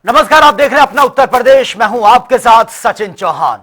नमस्कार, आप देख रहे हैं अपना उत्तर प्रदेश। मैं हूं आपके साथ सचिन चौहान।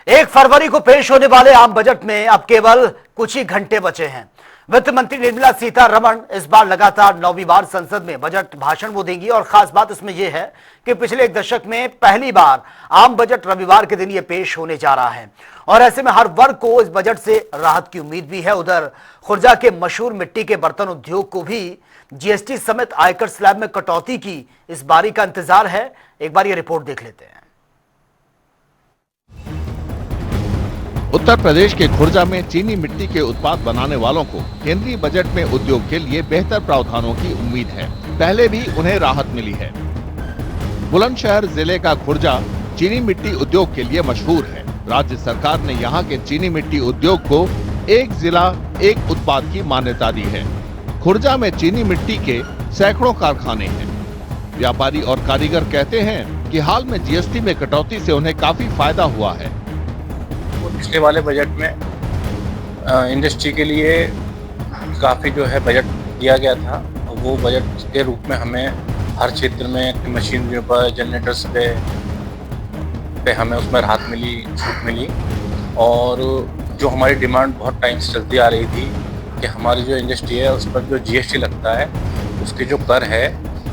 1 फरवरी को पेश होने वाले आम बजट में अब केवल कुछ ही घंटे बचे हैं। वित्त मंत्री निर्मला सीतारमण इस बार लगातार 9वीं बार संसद में बजट भाषण वो देंगी और खास बात इसमें यह है कि पिछले 1 दशक में पहली बार आम बजट रविवार के दिन ये पेश होने जा रहा है और ऐसे में हर वर्ग को इस बजट से राहत की उम्मीद भी है। उधर खुर्जा के मशहूर मिट्टी के बर्तन उद्योग को भी जीएसटी समेत आयकर स्लैब में कटौती की इस बारी का इंतजार है। एक बार ये रिपोर्ट देख लेते हैं। उत्तर प्रदेश के खुर्जा में चीनी मिट्टी के उत्पाद बनाने वालों को केंद्रीय बजट में उद्योग के लिए बेहतर प्रावधानों की उम्मीद है। पहले भी उन्हें राहत मिली है। बुलंदशहर जिले का खुर्जा चीनी मिट्टी उद्योग के लिए मशहूर है। राज्य सरकार ने यहाँ के चीनी मिट्टी उद्योग को एक जिला एक उत्पाद की मान्यता दी है। खुर्जा में चीनी मिट्टी के सैकड़ों कारखाने हैं। व्यापारी और कारीगर कहते हैं कि हाल में जीएसटी में कटौती से उन्हें काफी फायदा हुआ है। पिछले वाले बजट में इंडस्ट्री के लिए काफ़ी जो है बजट दिया गया था। वो बजट के रूप में हमें हर क्षेत्र में मशीनरियों पर, जनरेटर्स पे हमें उसमें राहत मिली, छूट मिली। और जो हमारी डिमांड बहुत टाइम से चलती आ रही थी कि हमारी जो इंडस्ट्री है उस पर जो जीएसटी लगता है, उसके जो कर है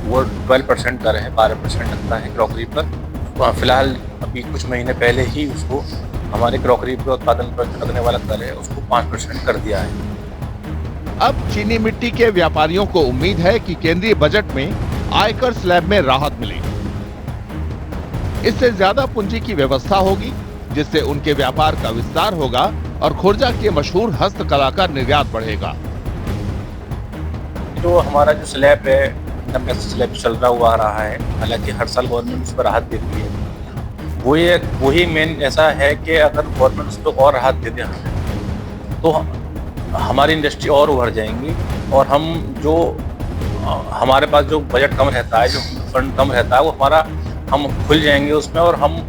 वो 12% कर है, 12% लगता है क्रॉकरी पर। फिलहाल अभी कुछ महीने पहले ही उसको हमारे क्रॉकरी के उत्पादन पर लगने वाला कर है उसको 5% कर दिया है। अब चीनी मिट्टी के व्यापारियों को उम्मीद है कि केंद्रीय बजट में आयकर स्लैब में राहत मिले। इससे ज्यादा पूंजी की व्यवस्था होगी, जिससे उनके व्यापार का विस्तार होगा और खुर्जा के मशहूर हस्तकला का निर्यात बढ़ेगा। तो हमारा जो स्लैब है, इनकम टैक्स स्लैब चल रहा है, हालांकि हर साल गवर्नमेंट उस पर राहत देती है। वही मेन ऐसा है कि अगर गवर्नमेंट उस पर और राहत दे दे तो हमारी इंडस्ट्री और उभर जाएंगी और हमारे पास जो बजट कम रहता है, जो फंड कम रहता है, वो हम खुल जाएंगे उसमें और हम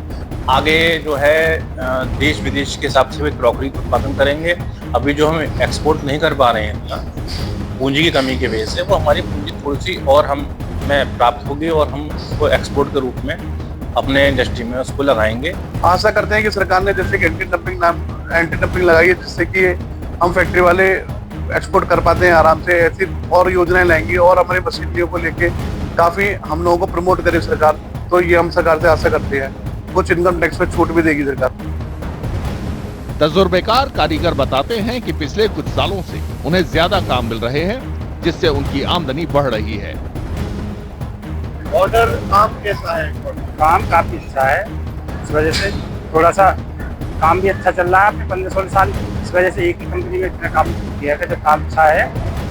आगे जो है देश विदेश के हिसाब से भी क्रॉकरी उत्पादन करेंगे। अभी जो हम एक्सपोर्ट नहीं कर पा रहे हैं पूंजी की कमी की वजह से, वो हमारी पूंजी थोड़ी सी और हमें प्राप्त होगी और हम उसको एक्सपोर्ट के रूप में अपने इंडस्ट्री में उसको लगाएंगे। आशा करते हैं कि सरकार ने जैसे कि एंटी डंपिंग लगाई है, जिससे कि हम फैक्ट्री वाले एक्सपोर्ट कर पाते हैं आराम से। ऐसी और योजनाएं लाएंगी और हमारी मशीनरियों को लेके काफी हम लोगों को प्रमोट करे सरकार। तो ये हम सरकार से आशा करते हैं। कुछ इनकम टैक्स में छूट भी देगी सरकार। तजुर्बेकार कारीगर बताते हैं कि पिछले कुछ सालों से उन्हें ज्यादा काम मिल रहे हैं, जिससे उनकी आमदनी बढ़ रही है। ऑर्डर काम कैसा है? काम काफी अच्छा है, इस वजह से थोड़ा सा काम भी अच्छा चल रहा है। 15-16 साल इस वजह से एक ही कंपनी में इतना काम किया है, जब काम अच्छा है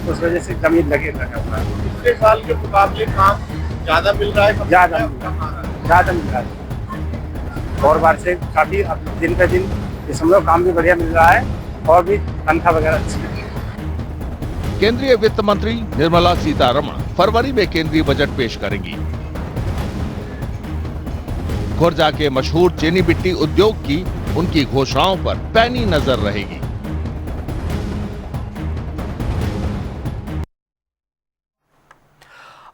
तो उस वजह से जमीन लगा हुआ है। पिछले साल के मुकाबले काम ज्यादा मिल रहा है? ज्यादा मिल रहा है और बार से काफी दिन पे दिन समझो काम भी बढ़िया मिल रहा है और भी तनख्वाह वगैरह अच्छी है। केंद्रीय वित्त मंत्री निर्मला सीतारमण फरवरी में केंद्रीय बजट पेश करेंगी। खुर्जा के मशहूर चीनी मिट्टी उद्योग की उनकी घोषणाओं पर पैनी नजर रहेगी।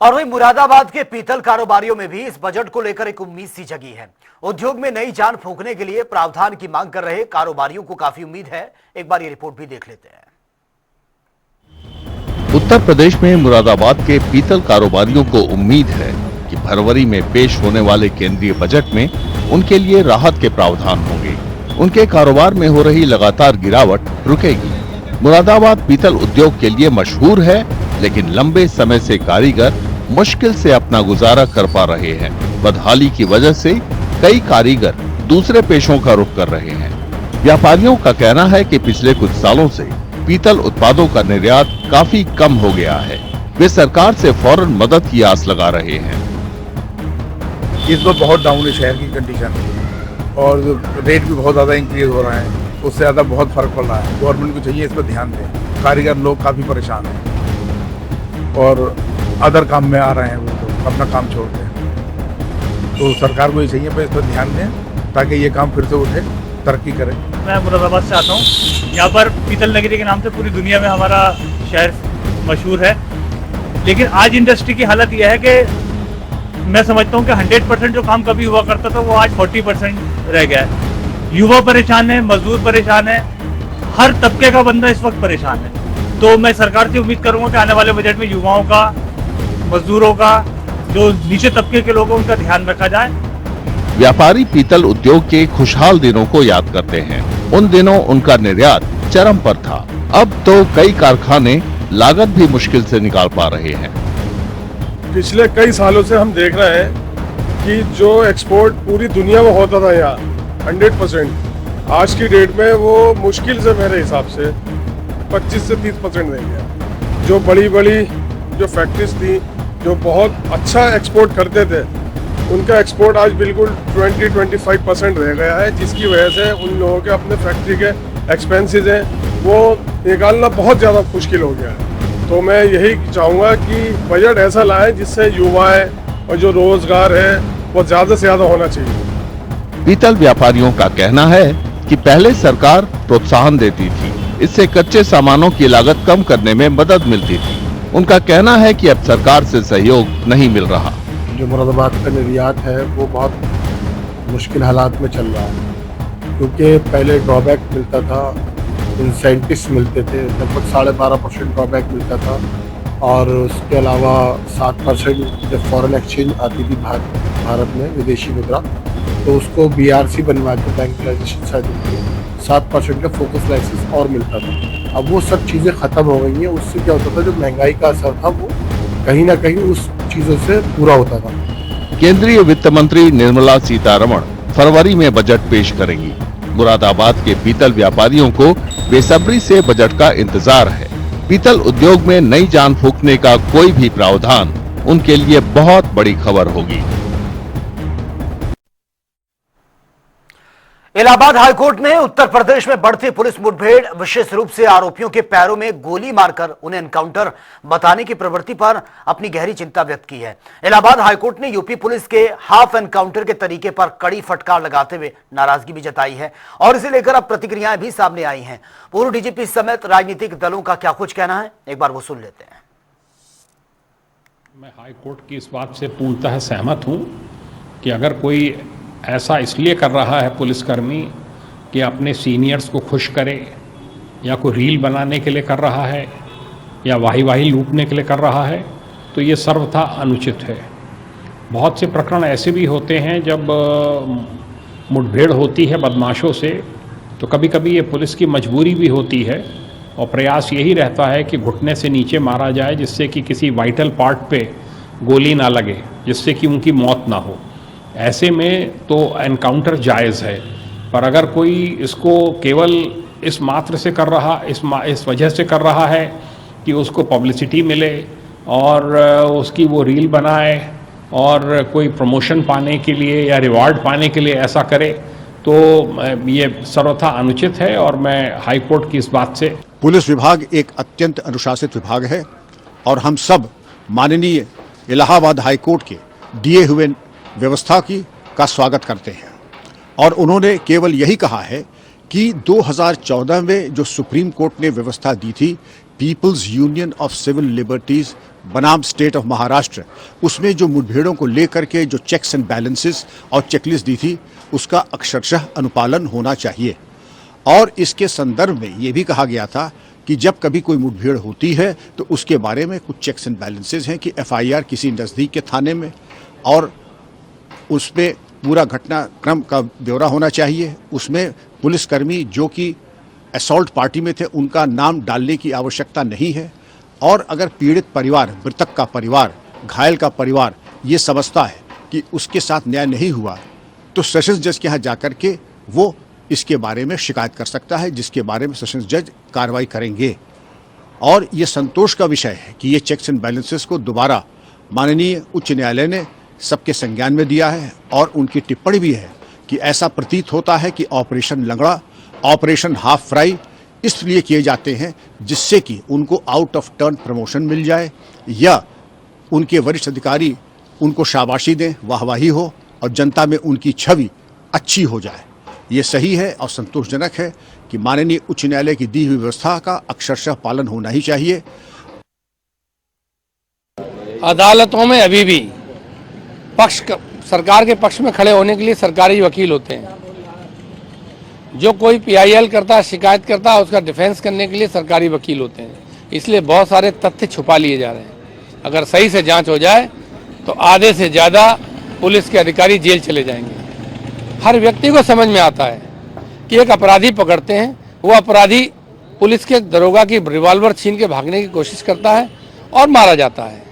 और वहीं मुरादाबाद के पीतल कारोबारियों में भी इस बजट को लेकर एक उम्मीद सी जगी है। उद्योग में नई जान फूंकने के लिए प्रावधान की मांग कर रहे कारोबारियों को काफी उम्मीद है। एक बार ये रिपोर्ट भी देख लेते हैं। उत्तर प्रदेश में मुरादाबाद के पीतल कारोबारियों को उम्मीद है कि फरवरी में पेश होने वाले केंद्रीय बजट में उनके लिए राहत के प्रावधान होंगे। उनके कारोबार में हो रही लगातार गिरावट रुकेगी। मुरादाबाद पीतल उद्योग के लिए मशहूर है, लेकिन लंबे समय से कारीगर मुश्किल से अपना गुजारा कर पा रहे हैं। बदहाली की वजह से कई कारीगर दूसरे पेशों का रुख कर रहे हैं। व्यापारियों का कहना है कि पिछले कुछ सालों से पीतल उत्पादों का निर्यात काफी कम हो गया है। वे सरकार से फौरन मदद की आस लगा रहे हैं। इस बार बहुत डाउन है शहर की कंडीशन और रेट भी बहुत ज्यादा इंक्रीज हो रहा है। उससे ज्यादा बहुत फर्क पड़ रहा है। गवर्नमेंट को चाहिए इस पर ध्यान दें। कारीगर लोग काफी परेशान हैं और अदर काम में आ रहे हैं, वो तो अपना काम छोड़ के। तो सरकार को ये चाहिए इस पर ध्यान दें ताकि ये काम फिर से उठे, तरक्की करे। मैं मुरादाबाद से आता हूँ। यहाँ पर पीतल नगरी के नाम से पूरी दुनिया में हमारा शहर मशहूर है, लेकिन आज इंडस्ट्री की हालत यह है कि मैं समझता हूँ कि 100% जो काम कभी हुआ करता था वो आज 40% रह गया है। युवा परेशान है, मजदूर परेशान है, हर तबके का बंदा इस वक्त परेशान है। तो मैं सरकार से उम्मीद करूंगा कि आने वाले बजट में युवाओं का, मजदूरों का, जो नीचे तबके के लोग हैं उनका ध्यान रखा जाए। व्यापारी पीतल उद्योग के खुशहाल दिनों को याद करते हैं। उन दिनों उनका निर्यात चरम पर था। अब तो कई कारखाने लागत भी मुश्किल से निकाल पा रहे हैं। पिछले कई सालों से हम देख रहे हैं कि जो एक्सपोर्ट पूरी दुनिया में होता था यहाँ 100%, आज की डेट में वो मुश्किल से मेरे हिसाब से 25 से 30% रह गया। जो बड़ी बड़ी जो फैक्ट्रीज थी जो बहुत अच्छा एक्सपोर्ट करते थे, उनका एक्सपोर्ट आज बिल्कुल 20-25% रह गया है, जिसकी वजह से उन लोगों के अपने फैक्ट्री के एक्सपेंसेस हैं वो निकालना बहुत ज़्यादा मुश्किल हो गया है। तो मैं यही चाहूँगा कि बजट ऐसा लाएं जिससे युवाएं और जो रोजगार है वो ज़्यादा से ज़्यादा होना चाहिए। पीतल व्यापारियों का कहना है कि पहले सरकार प्रोत्साहन देती थी, इससे कच्चे सामानों की लागत कम करने में मदद मिलती थी। उनका कहना है कि अब सरकार से सहयोग नहीं मिल रहा। जो मुरादाबाद का निर्यात है वो बहुत मुश्किल हालात में चल रहा है, क्योंकि पहले ड्रॉबैक मिलता था, इंसेंटिव्स मिलते थे, लगभग 12.5% ड्रॉबैक मिलता था, और उसके अलावा 7% जब फॉरेन एक्सचेंज आती थी भारत में विदेशी मुद्रा, तो उसको BRC बनवा के बैंकलाइजेशन सर्टिफिकेट 7% का फोकस लाइसेंस और मिलता था। अब वो सब चीज़ें ख़त्म हो गई हैं। उससे क्या होता था, जो महंगाई का असर था वो कहीं ना कहीं उस चीज़ों से पूरा होता था। केंद्रीय वित्त मंत्री निर्मला सीतारमण फरवरी में बजट पेश करेंगी। मुरादाबाद के पीतल व्यापारियों को बेसब्री से बजट का इंतजार है। पीतल उद्योग में नई जान फूंकने का कोई भी प्रावधान उनके लिए बहुत बड़ी खबर होगी। इलाहाबाद हाईकोर्ट ने उत्तर प्रदेश में बढ़ती पुलिस मुठभेड़, विशेष रूप से आरोपियों के पैरों में गोली मारकर उन्हें एनकाउंटर बताने की प्रवृत्ति पर अपनी गहरी चिंता व्यक्त की है। इलाहाबाद हाईकोर्ट ने यूपी पुलिस के हाफ एनकाउंटर के तरीके पर कड़ी फटकार लगाते हुए नाराजगी भी जताई है और इसे लेकर अब प्रतिक्रियाएं भी सामने आई हैं। पूर्व डीजीपी समेत राजनीतिक दलों का क्या कुछ कहना है, एक बार वो सुन लेते हैं। मैं हाईकोर्ट की इस बात से पूर्णतः सहमत हूं कि अगर कोई ऐसा इसलिए कर रहा है पुलिसकर्मी कि अपने सीनियर्स को खुश करे, या कोई रील बनाने के लिए कर रहा है, या वाही लूटने के लिए कर रहा है, तो ये सर्वथा अनुचित है। बहुत से प्रकरण ऐसे भी होते हैं जब मुठभेड़ होती है बदमाशों से, तो कभी कभी ये पुलिस की मजबूरी भी होती है और प्रयास यही रहता है कि घुटने से नीचे मारा जाए, जिससे कि किसी वाइटल पार्ट पे गोली ना लगे, जिससे कि उनकी मौत ना हो। ऐसे में तो एनकाउंटर जायज़ है, पर अगर कोई इसको केवल इस मात्र से कर रहा, इस वजह से कर रहा है कि उसको पब्लिसिटी मिले और उसकी वो रील बनाए और कोई प्रमोशन पाने के लिए या रिवार्ड पाने के लिए ऐसा करे, तो ये सर्वथा अनुचित है। और मैं हाई कोर्ट की इस बात से, पुलिस विभाग एक अत्यंत अनुशासित विभाग है और हम सब माननीय इलाहाबाद हाई कोर्ट के दिए हुए व्यवस्था का स्वागत करते हैं। और उन्होंने केवल यही कहा है कि 2014 में जो सुप्रीम कोर्ट ने व्यवस्था दी थी, peoples union of civil liberties बनाम स्टेट ऑफ महाराष्ट्र, उसमें जो मुठभेड़ों को लेकर के जो चेक्स एंड बैलेंसेस और चेकलिस्ट दी थी, उसका अक्षरशः अनुपालन होना चाहिए। और इसके संदर्भ में ये भी कहा गया था कि जब कभी कोई मुठभेड़ होती है तो उसके बारे में कुछ चेक्स एंड बैलेंसेस हैं कि FIR किसी नज़दीक के थाने में, और उसमें पूरा घटनाक्रम का ब्यौरा होना चाहिए। उसमें पुलिसकर्मी जो कि असॉल्ट पार्टी में थे उनका नाम डालने की आवश्यकता नहीं है। और अगर पीड़ित परिवार, मृतक का परिवार, घायल का परिवार ये समझता है कि उसके साथ न्याय नहीं हुआ, तो सेशंस जज के यहाँ जाकर के वो इसके बारे में शिकायत कर सकता है, जिसके बारे में सेशंस जज कार्रवाई करेंगे। और ये संतोष का विषय है कि ये चेक्स एंड बैलेंसेस को दोबारा माननीय उच्च न्यायालय ने सबके संज्ञान में दिया है। और उनकी टिप्पणी भी है कि ऐसा प्रतीत होता है कि ऑपरेशन लंगड़ा, ऑपरेशन हाफ फ्राई इसलिए किए जाते हैं जिससे कि उनको आउट ऑफ टर्न प्रमोशन मिल जाए, या उनके वरिष्ठ अधिकारी उनको शाबाशी दें, वाहवाही हो और जनता में उनकी छवि अच्छी हो जाए। ये सही है और संतोषजनक है कि माननीय उच्च न्यायालय की दी हुई व्यवस्था का अक्षरशः पालन होना ही चाहिए। अदालतों में अभी भी सरकार के पक्ष में खड़े होने के लिए सरकारी वकील होते हैं। जो कोई PIL करता है, शिकायत करता है, उसका डिफेंस करने के लिए सरकारी वकील होते हैं। इसलिए बहुत सारे तथ्य छुपा लिए जा रहे हैं। अगर सही से जांच हो जाए तो आधे से ज़्यादा पुलिस के अधिकारी जेल चले जाएंगे। हर व्यक्ति को समझ में आता है कि एक अपराधी पकड़ते हैं, वो अपराधी पुलिस के दरोगा की रिवॉल्वर छीन के भागने की कोशिश करता है और मारा जाता है।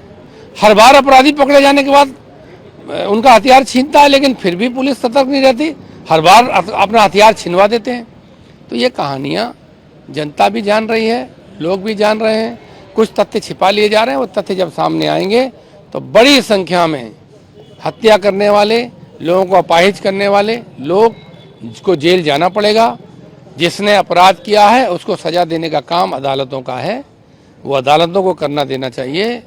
हर बार अपराधी पकड़े जाने के बाद उनका हथियार छीनता है, लेकिन फिर भी पुलिस सतर्क नहीं रहती, हर बार अपना हथियार छिनवा देते हैं। तो ये कहानियाँ जनता भी जान रही है, लोग भी जान रहे हैं। कुछ तथ्य छिपा लिए जा रहे हैं, वो तथ्य जब सामने आएंगे तो बड़ी संख्या में हत्या करने वाले, लोगों को अपाहिज करने वाले लोग को जेल जाना पड़ेगा। जिसने अपराध किया है उसको सजा देने का काम अदालतों का है, वो अदालतों को करना देना चाहिए।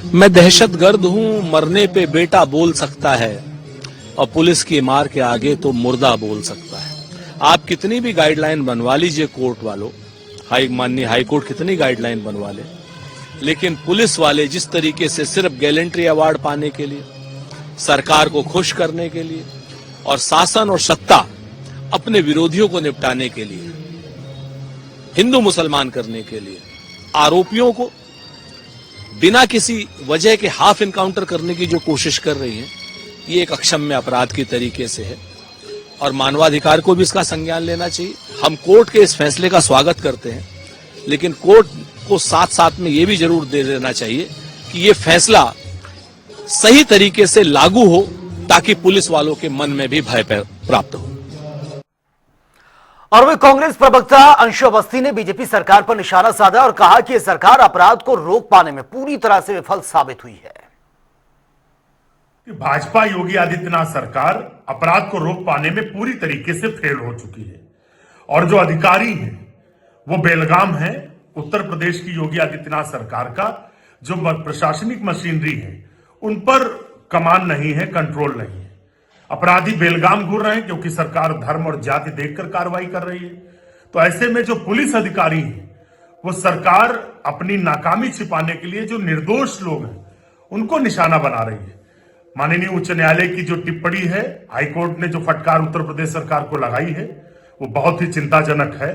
मैं दहशतगर्द हूं, मरने पे बेटा बोल सकता है और पुलिस की मार के आगे तो मुर्दा बोल सकता है। आप कितनी भी गाइडलाइन बनवा लीजिए कोर्ट वालों, माननीय हाईकोर्ट कितनी गाइडलाइन बनवा ले, लेकिन पुलिस वाले जिस तरीके से सिर्फ गैलेंट्री अवार्ड पाने के लिए, सरकार को खुश करने के लिए और शासन और सत्ता अपने विरोधियों को निपटाने के लिए, हिंदू मुसलमान करने के लिए, आरोपियों को बिना किसी वजह के हाफ इनकाउंटर करने की जो कोशिश कर रही है, ये एक अक्षम्य अपराध की तरीके से है और मानवाधिकार को भी इसका संज्ञान लेना चाहिए। हम कोर्ट के इस फैसले का स्वागत करते हैं, लेकिन कोर्ट को साथ साथ में ये भी जरूर दे देना चाहिए कि ये फैसला सही तरीके से लागू हो, ताकि पुलिस वालों के मन में भी भय प्राप्त हो। और वही कांग्रेस प्रवक्ता अंशु अवस्थी ने बीजेपी सरकार पर निशाना साधा और कहा कि यह सरकार अपराध को रोक पाने में पूरी तरह से विफल साबित हुई है। भाजपा योगी आदित्यनाथ सरकार अपराध को रोक पाने में पूरी तरीके से फेल हो चुकी है और जो अधिकारी हैं वो बेलगाम है। उत्तर प्रदेश की योगी आदित्यनाथ सरकार का जो प्रशासनिक मशीनरी है उन पर कमान नहीं है, कंट्रोल नहीं है। अपराधी बेलगाम घूर रहे हैं क्योंकि सरकार धर्म और जाति देखकर कार्रवाई कर रही है। तो ऐसे में जो पुलिस अधिकारी हैं वो सरकार अपनी नाकामी छिपाने के लिए जो निर्दोष लोग हैं उनको निशाना बना रही है। माननीय उच्च न्यायालय की जो टिप्पणी है, हाईकोर्ट ने जो फटकार उत्तर प्रदेश सरकार को लगाई है वो बहुत ही चिंताजनक है।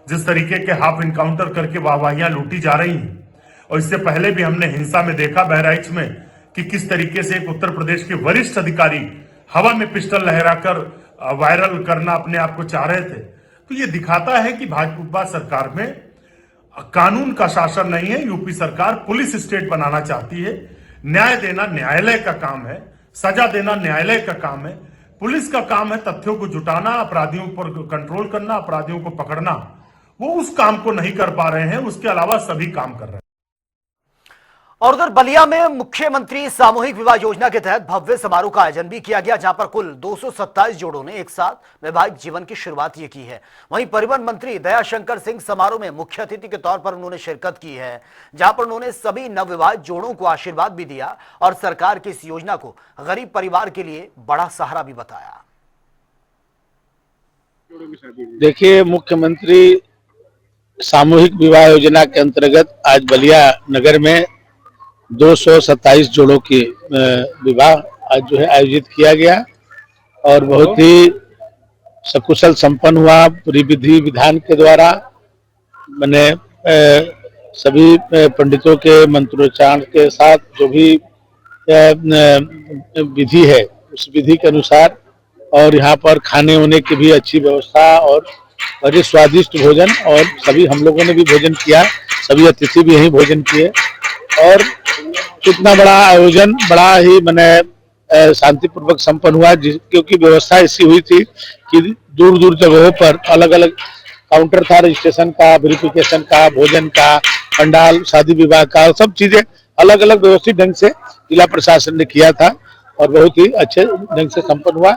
जिस तरीके के हाफ इनकाउंटर करके वाहवाहियां लूटी जा रही हैं और इससे पहले भी हमने हिंसा में देखा बहराइच में कि किस तरीके से एक उत्तर प्रदेश के वरिष्ठ अधिकारी हवा में पिस्टल लहराकर वायरल करना अपने आप को चाह रहे थे। तो ये दिखाता है कि भाजपा सरकार में कानून का शासन नहीं है। यूपी सरकार पुलिस स्टेट बनाना चाहती है। न्याय देना न्यायालय का काम है, सजा देना न्यायालय का काम है। पुलिस का काम है तथ्यों को जुटाना, अपराधियों पर कंट्रोल करना, अपराधियों को पकड़ना। वो उस काम को नहीं कर पा रहे हैं, उसके अलावा सभी काम कर रहे हैं। और उधर बलिया में मुख्यमंत्री सामूहिक विवाह योजना के तहत भव्य समारोह का आयोजन भी किया गया, जहां पर कुल 227 जोड़ों ने एक साथ वैवाहिक जीवन की शुरुआत ये की है। वहीं परिवहन मंत्री दयाशंकर सिंह समारोह में मुख्य अतिथि के तौर पर उन्होंने शिरकत की है, जहां पर उन्होंने सभी नवविवाहित जोड़ों को आशीर्वाद भी दिया और सरकार की इस योजना को गरीब परिवार के लिए बड़ा सहारा भी बताया। देखिए, मुख्यमंत्री सामूहिक विवाह योजना के अंतर्गत आज बलिया नगर में 227 जोड़ों की विवाह आज जो है आयोजित किया गया और बहुत ही सकुशल संपन्न हुआ। पूरी विधि विधान के द्वारा मैंने सभी पंडितों के मंत्रोच्चारण के साथ जो भी विधि है उस विधि के अनुसार, और यहाँ पर खाने होने की भी अच्छी व्यवस्था और बड़े स्वादिष्ट भोजन, और सभी हम लोगों ने भी भोजन किया, सभी अतिथि भी यहीं भोजन किए। और इतना बड़ा आयोजन बड़ा ही मैंने शांतिपूर्वक संपन्न हुआ, क्योंकि व्यवस्था ऐसी हुई थी कि दूर दूर जगहों पर अलग अलग काउंटर था, रजिस्ट्रेशन का, वेरिफिकेशन का, भोजन का, पंडाल, शादी विवाह का, सब चीजें अलग अलग व्यवस्थित ढंग से जिला प्रशासन ने किया था और बहुत ही अच्छे ढंग से संपन्न हुआ।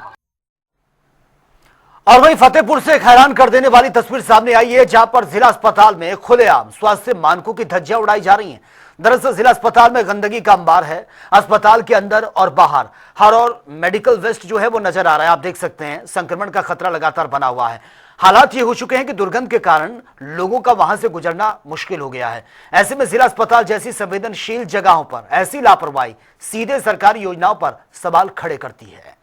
और वहीं फतेहपुर से एक हैरान कर देने वाली तस्वीर सामने आई है, जहां पर जिला अस्पताल में खुलेआम स्वास्थ्य मानकों की धज्जियां उड़ाई जा रही हैं। दरअसल जिला अस्पताल में गंदगी का अंबार है। अस्पताल के अंदर और बाहर हर और मेडिकल वेस्ट जो है वो नजर आ रहा है। आप देख सकते हैं संक्रमण का खतरा लगातार बना हुआ है। हालात ये हो चुके हैं कि दुर्गंध के कारण लोगों का वहां से गुजरना मुश्किल हो गया है। ऐसे में जिला अस्पताल जैसी संवेदनशील जगहों पर ऐसी लापरवाही सीधे सरकारी योजनाओं पर सवाल खड़े करती है।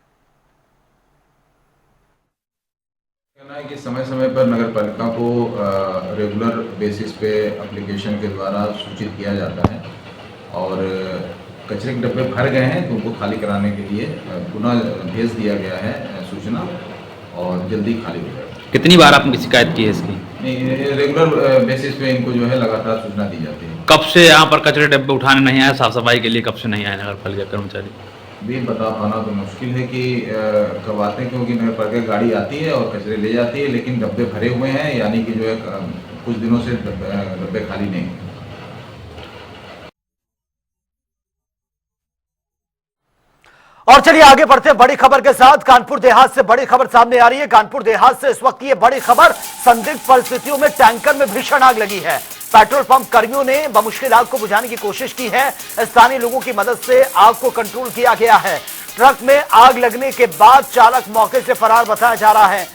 कहना है कि समय समय पर नगर पालिका को रेगुलर बेसिस पे एप्लीकेशन के द्वारा सूचित किया जाता है और कचरे के डब्बे भर गए हैं तो उनको खाली कराने के लिए पुनः भेज दिया गया है सूचना और जल्दी खाली हो जाएगा। कितनी बार आपने शिकायत की है इसकी? नहीं, रेगुलर बेसिस पे इनको जो है लगातार सूचना दी जाती है। कब से यहाँ पर कचरे डब्बे उठाने नहीं आए, साफ सफाई के लिए कब से नहीं आए नगर पालिका कर्मचारी? भी बता पाना तो मुश्किल है कि कब आते हैं, क्योंकि नगर पालिका गाड़ी आती है और कचरे ले जाती है, लेकिन डब्बे भरे हुए हैं, यानी कि जो है कुछ दिनों से डब्बे खाली नहीं हैं। और चलिए आगे बढ़ते हैं बड़ी खबर के साथ। कानपुर देहात से बड़ी खबर सामने आ रही है। कानपुर देहात से इस वक्त ये बड़ी खबर, संदिग्ध परिस्थितियों में टैंकर में भीषण आग लगी है। पेट्रोल पंप कर्मियों ने बमुश्किल आग को बुझाने की कोशिश की है। स्थानीय लोगों की मदद से आग को कंट्रोल किया गया है। ट्रक में आग लगने के बाद चालक मौके से फरार बताया जा रहा है।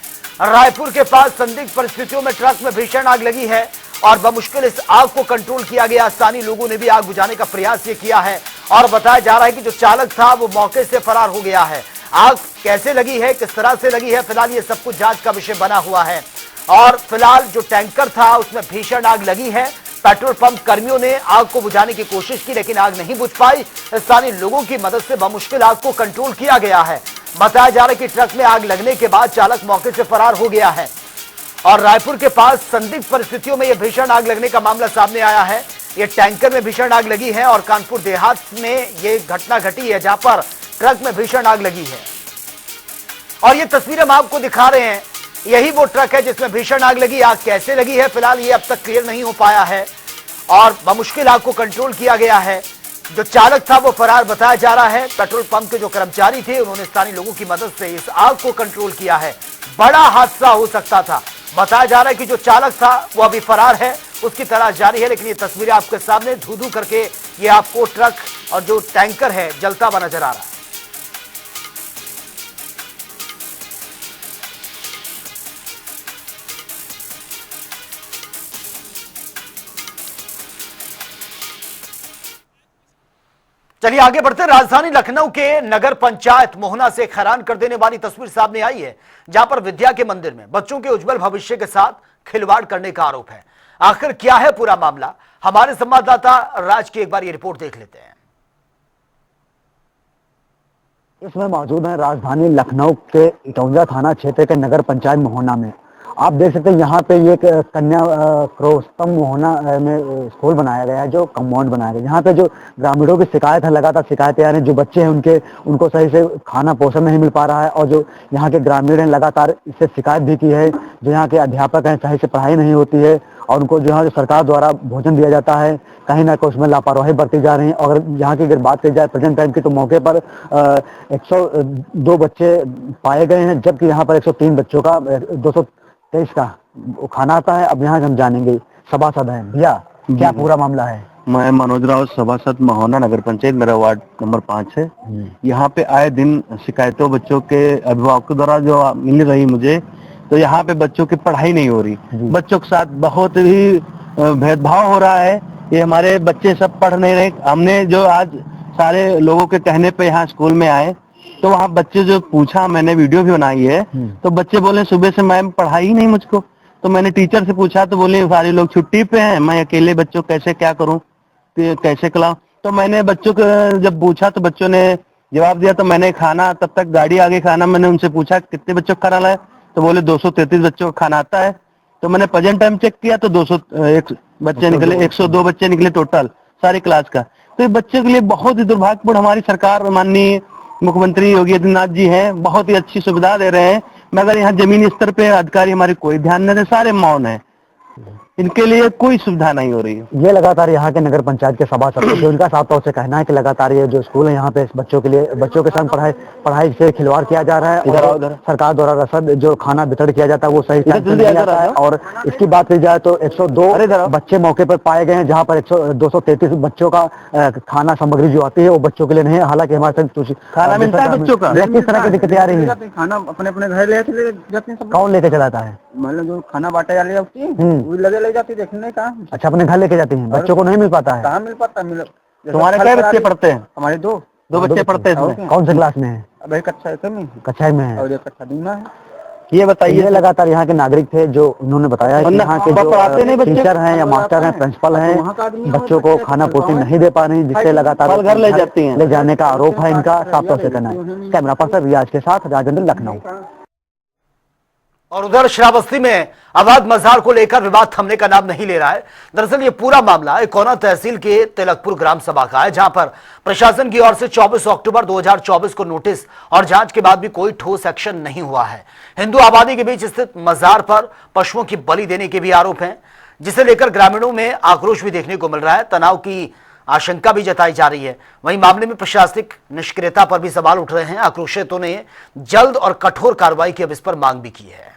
रायपुर के पास संदिग्ध परिस्थितियों में ट्रक में भीषण आग लगी है और बमुश्किल इस आग को कंट्रोल किया गया। स्थानीय लोगों ने भी आग बुझाने का प्रयास ये किया है और बताया जा रहा है कि जो चालक था वो मौके से फरार हो गया है। आग कैसे लगी है, किस तरह से लगी है, फिलहाल ये सब कुछ जांच का विषय बना हुआ है। और फिलहाल जो टैंकर था उसमें भीषण आग लगी है। पेट्रोल पंप कर्मियों ने आग को बुझाने की कोशिश की लेकिन आग नहीं बुझ पाई। स्थानीय लोगों की मदद से बमुश्किल आग को कंट्रोल किया गया है। बताया जा रहा है कि ट्रक में आग लगने के बाद चालक मौके से फरार हो गया है। और रायपुर के पास संदिग्ध परिस्थितियों में यह भीषण आग लगने का मामला सामने आया है। यह टैंकर में भीषण आग लगी है और कानपुर देहात में यह घटना घटी है जहां पर ट्रक में भीषण आग लगी है। और ये तस्वीरें हम आपको दिखा रहे हैं, यही वो ट्रक है जिसमें भीषण आग लगी। आग कैसे लगी है फिलहाल ये अब तक क्लियर नहीं हो पाया है और बमुश्किल आग को कंट्रोल किया गया है। जो चालक था वो फरार बताया जा रहा है। पेट्रोल पंप के जो कर्मचारी थे उन्होंने स्थानीय लोगों की मदद से इस आग को कंट्रोल किया है। बड़ा हादसा हो सकता था। बताया जा रहा है कि जो चालक था वो अभी फरार है, उसकी तलाश जारी है। लेकिन ये तस्वीरें आपके सामने धू धू करके ये आपको ट्रक और जो टैंकर है जलता हुआ नजर आ रहा है। चलिए आगे बढ़ते। राजधानी लखनऊ के नगर पंचायत मोहना से हैरान कर देने वाली तस्वीर सामने आई है जहां पर विद्या के मंदिर में बच्चों के उज्जवल भविष्य के साथ खिलवाड़ करने का आरोप है। आखिर क्या है पूरा मामला, हमारे संवाददाता राज की एक बार ये रिपोर्ट देख लेते हैं। इसमें मौजूद है राजधानी लखनऊ के इटौंजा थाना क्षेत्र के नगर पंचायत मोहना में। आप देख सकते हैं यहाँ पे ये कन्या क्रोस्तम मोहना में स्कूल बनाया गया है, जो कंपाउंड बनाया गया है। यहाँ पे जो ग्रामीणों की शिकायत है, लगातार शिकायतें आ रही हैं। जो बच्चे हैं उनको सही से खाना पोषण नहीं मिल पा रहा है और जो यहाँ के ग्रामीण हैं लगातार इससे शिकायत भी की है। जो यहाँ के अध्यापक हैं सही से पढ़ाई नहीं होती है और उनको जो है सरकार द्वारा भोजन दिया जाता है, कहीं ना कहीं उसमें लापरवाही बरती जा रही है। और यहाँ की अगर बात की जाए प्रेजेंट टाइम की तो मौके पर 102 बच्चे पाए गए हैं, जबकि यहाँ पर 103 बच्चों का 223 का खाना आता है। अब यहाँ हम जानेंगे सभासद हैं। भैया क्या पूरा मामला है? मैं मनोज राव सभासद मोहना नगर पंचायत, मेरा वार्ड नंबर 5 है। यहाँ पे आए दिन शिकायतों बच्चों के अभिभावकों द्वारा जो मिल रही मुझे, तो यहाँ पे बच्चों की पढ़ाई नहीं हो रही, बच्चों के साथ बहुत ही भेदभाव हो रहा है। ये हमारे बच्चे सब पढ़ नहीं रहे। हमने जो आज सारे लोगों के कहने पे यहाँ स्कूल में आए तो वहाँ बच्चे जो पूछा, मैंने वीडियो भी बनाई है, तो बच्चे बोले सुबह से मैम पढ़ाई नहीं मुझको। तो मैंने टीचर से पूछा तो बोले सारे लोग छुट्टी पे हैं, मैं अकेले बच्चों कैसे क्या करूं, कैसे खिलाऊं। तो मैंने बच्चों को जब पूछा तो बच्चों ने जवाब दिया। तो मैंने खाना, तब तक गाड़ी आगे खाना, मैंने उनसे पूछा कितने बच्चों का खाना लाए, तो बोले 233 बच्चों का खाना आता है। तो मैंने प्रेजेंट टाइम चेक किया तो 201 बच्चे निकले, 102 बच्चे निकले टोटल सारी क्लास का। तो ये बच्चों के लिए बहुत ही दुर्भाग्यपूर्ण। हमारी सरकार माननीय मुख्यमंत्री योगी आदित्यनाथ जी हैं, बहुत ही अच्छी सुविधा दे रहे हैं, मगर यहाँ जमीनी स्तर पे अधिकारी हमारे कोई ध्यान नहीं दे, सारे मौन है। इनके लिए कोई सुविधा नहीं हो रही है। ये लगातार यहाँ के नगर पंचायत के सभासद जो उनका साफ तौर से कहना है कि लगातार ये जो स्कूल है यहाँ पे बच्चों के लिए बच्चों के संग पढ़ाई से खिलवाड़ किया जा रहा है और सरकार द्वारा रसद जो खाना वितरण किया जाता है वो सही टाइम पर दिया जाता है। और इसकी बात की जाए तो 102 बच्चे मौके पर पाए गए हैं जहाँ पर 233 बच्चों का खाना सामग्री जो आती है वो बच्चों के लिए नहीं है। हालांकि हमारे संग खाना मिलता है बच्चों का, किस तरह की दिक्कतें आ रही है? खाना अपने अपने घर ले जाते हैं। कौन लेके चलाता है? मतलब जो खाना बांटा जा जाती है वो लगे ले जाती देखने का। अच्छा, अपने घर लेके जाती हैं, बच्चों को नहीं मिल पाता है? कहाँ मिल पाता है? तुम्हारे क्या बच्चे पढ़ते हैं? हमारे दो बच्चे पढ़ते हैं। कौन से क्लास में है? अभी कक्षा में है और कक्षा 2 में है। ये बताइए, ये लगातार यहाँ के नागरिक थे जो उन्होंने बताया कि यहाँ के जो टीचर हैं या मास्टर हैं, प्रिंसिपल हैं, बच्चों को खाना पूर्ति नहीं दे पा रहे हैं, जिससे लगातार घर ले जाती हैं। ले जाने का आरोप है इनका, साफ तौर से कहना है। कैमरा पर्सन रियाज के साथ राजेंद्र, लखनऊ। और उधर श्रावस्ती में अवैध मजार को लेकर विवाद थमने का नाम नहीं ले रहा है। दरअसल ये पूरा मामला इकोना तहसील के तिलकपुर ग्राम सभा का है, जहां पर प्रशासन की ओर से 24 अक्टूबर 2024 को नोटिस और जांच के बाद भी कोई ठोस एक्शन नहीं हुआ है। हिंदू आबादी के बीच स्थित मजार पर पशुओं की बलि देने के भी आरोप हैं, जिसे लेकर ग्रामीणों में आक्रोश भी देखने को मिल रहा है। तनाव की आशंका भी जताई जा रही है। वहीं मामले में प्रशासनिक निष्क्रियता पर भी सवाल उठ रहे हैं। आक्रोशितों ने जल्द और कठोर कार्रवाई की अब इस पर मांग भी की है।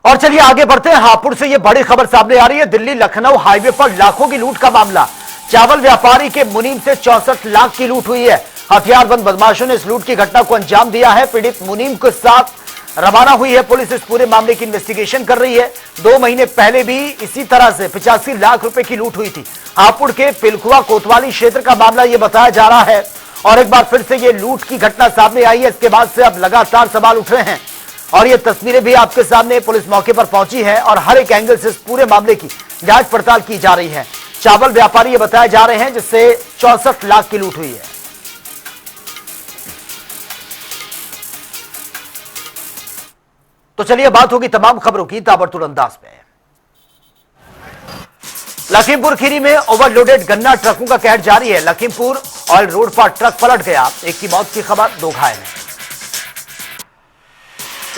और चलिए आगे बढ़ते हैं। हापुड़ से यह बड़ी खबर सामने आ रही है। दिल्ली लखनऊ हाईवे पर लाखों की लूट का मामला। चावल व्यापारी के मुनीम से 64 लाख की लूट हुई है। हथियारबंद बदमाशों ने इस लूट की घटना को अंजाम दिया है। पीड़ित मुनीम के साथ रवाना हुई है पुलिस। इस पूरे मामले की इन्वेस्टिगेशन कर रही है। 2 महीने पहले भी इसी तरह से 85 लाख रुपए की लूट हुई थी। हापुड़ के पिलखुआ कोतवाली क्षेत्र का मामला यह बताया जा रहा है। और एक बार फिर से यह लूट की घटना सामने आई है। इसके बाद से अब लगातार सवाल उठ रहे हैं और ये तस्वीरें भी आपके सामने। पुलिस मौके पर पहुंची है और हर एक एंगल से इस पूरे मामले की जांच पड़ताल की जा रही है। चावल व्यापारी ये बताए जा रहे हैं जिससे 64 लाख की लूट हुई है। तो चलिए बात होगी तमाम खबरों की ताबड़तोड़ अंदाज में। लखीमपुर खीरी में ओवरलोडेड गन्ना ट्रकों का कहर जारी है। लखीमपुर ऑयल रोड पर ट्रक पलट गया, एक की मौत की खबर, 2 घायल हैं।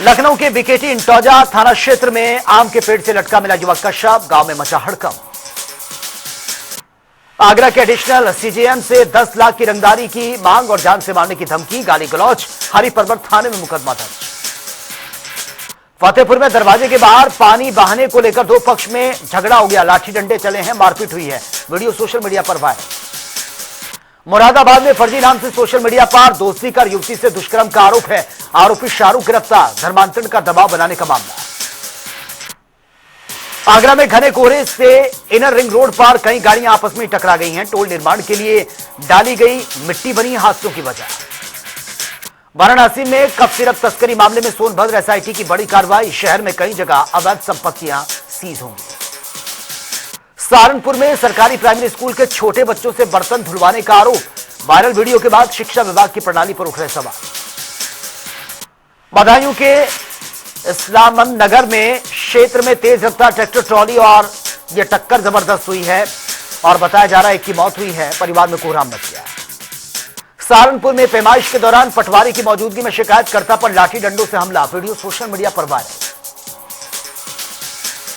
लखनऊ के बीकेटी इंटौजा थाना क्षेत्र में आम के पेड़ से लटका मिला युवक का शव, गांव में मचा हड़कंप। आगरा के एडिशनल सीजेएम से 10 लाख की रंगदारी की मांग और जान से मारने की धमकी, गाली गलौज, हरी पर्वत थाने में मुकदमा दर्ज। फतेहपुर में दरवाजे के बाहर पानी बहाने को लेकर 2 पक्ष में झगड़ा हो गया, लाठी डंडे चले हैं, मारपीट हुई है। वीडियो सोशल मीडिया पर वायरल। मुरादाबाद में फर्जी नाम से सोशल मीडिया पर दोस्ती कर युवती से दुष्कर्म का आरोप है। आरोपी शाहरुख गिरफ्तार, धर्मांतरण का दबाव बनाने का मामला। आगरा में घने कोहरे से इनर रिंग रोड पर कई गाड़ियां आपस में टकरा गई हैं। टोल निर्माण के लिए डाली गई मिट्टी बनी हादसों की वजह। वाराणसी में कप सिरप तस्करी मामले में सोनभद्र एसआईटी की बड़ी कार्रवाई, शहर में कई जगह अवैध संपत्तियां सीज होंगी। सहारनपुर में सरकारी प्राइमरी स्कूल के छोटे बच्चों से बर्तन धुलवाने का आरोप, वायरल वीडियो के बाद शिक्षा विभाग की प्रणाली पर उठ रहे सवाल। बदायूं के इस्लामन नगर में क्षेत्र में तेज रफ्तार ट्रैक्टर ट्रॉली और यह टक्कर जबरदस्त हुई है और बताया जा रहा है एक की मौत हुई है, परिवार में कोहराम मच गया। सहारनपुर में पैमाइश के दौरान पटवारी की मौजूदगी में शिकायतकर्ता पर लाठी डंडों से हमला, वीडियो सोशल मीडिया पर वायरल।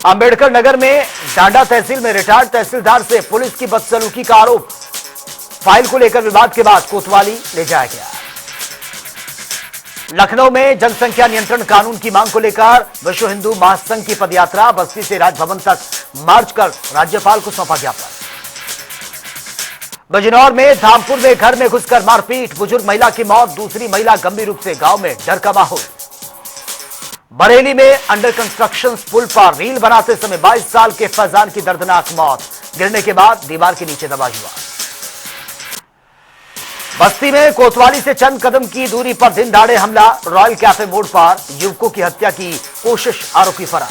अंबेडकर नगर में डांडा तहसील में रिटायर्ड तहसीलदार से पुलिस की बदसलूकी का आरोप, फाइल को लेकर विवाद के बाद कोतवाली ले जाया गया। लखनऊ में जनसंख्या नियंत्रण कानून की मांग को लेकर विश्व हिंदू महासंघ की पदयात्रा, बस्ती से राजभवन तक मार्च कर राज्यपाल को सौंपा ज्ञापन। बिजनौर में धामपुर में घर में घुसकर मारपीट, बुजुर्ग महिला की मौत, दूसरी महिला गंभीर रूप से, गांव में डर का माहौल। बरेली में अंडर कंस्ट्रक्शन पुल पर रील बनाते समय 22 साल के फैजान की दर्दनाक मौत, गिरने के बाद दीवार के नीचे दबा हुआ। बस्ती में कोतवाली से चंद कदम की दूरी पर दिन दहाड़े हमला, रॉयल कैफे मोड़ पर युवकों की हत्या की कोशिश, आरोपी फरार।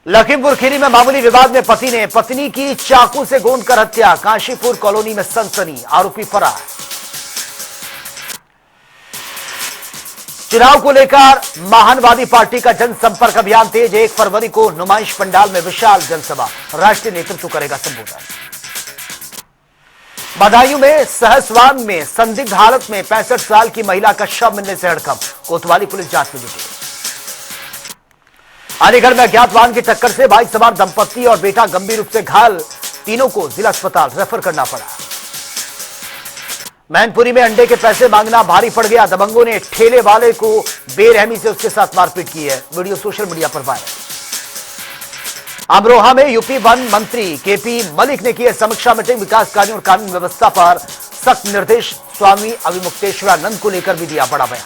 लखीमपुर खीरी में मामूली विवाद में पति ने पत्नी की चाकू से गोंदकर हत्या, काशीपुर कॉलोनी में सनसनी, आरोपी फरार। चुनाव को लेकर महानवादी पार्टी का जनसंपर्क अभियान तेज, 1 फरवरी को नुमाइश पंडाल में विशाल जनसभा, राष्ट्रीय नेतृत्व करेगा संबोधन। बदायूं में सहसवान में संदिग्ध हालत में 65 साल की महिला का शव मिलने से हड़कंप, कोतवाली पुलिस जांच में जुटी। अलीगढ़ में अज्ञात वाहन की टक्कर से बाइक सवार दंपत्ति और बेटा गंभीर रूप से घायल, तीनों को जिला अस्पताल रेफर करना पड़ा। मैनपुरी में अंडे के पैसे मांगना भारी पड़ गया, दबंगों ने ठेले वाले को बेरहमी से उसके साथ मारपीट की है, वीडियो सोशल मीडिया पर वायरल। अमरोहा में यूपी वन मंत्री केपी मलिक ने की समीक्षा मीटिंग, विकास कार्यों और कानून व्यवस्था पर सख्त निर्देश, स्वामी अविमुक्तेश्वरानंद को लेकर भी दिया बड़ा बयान।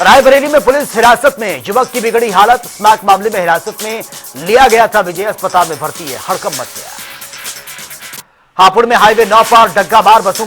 रायबरेली में पुलिस हिरासत में युवक की बिगड़ी हालत, स्मैक मामले में हिरासत में लिया गया था विजय, अस्पताल में भर्ती है, हड़कंप मच गया। हापुड़ में हाईवे 9 पर डग्गामार बसों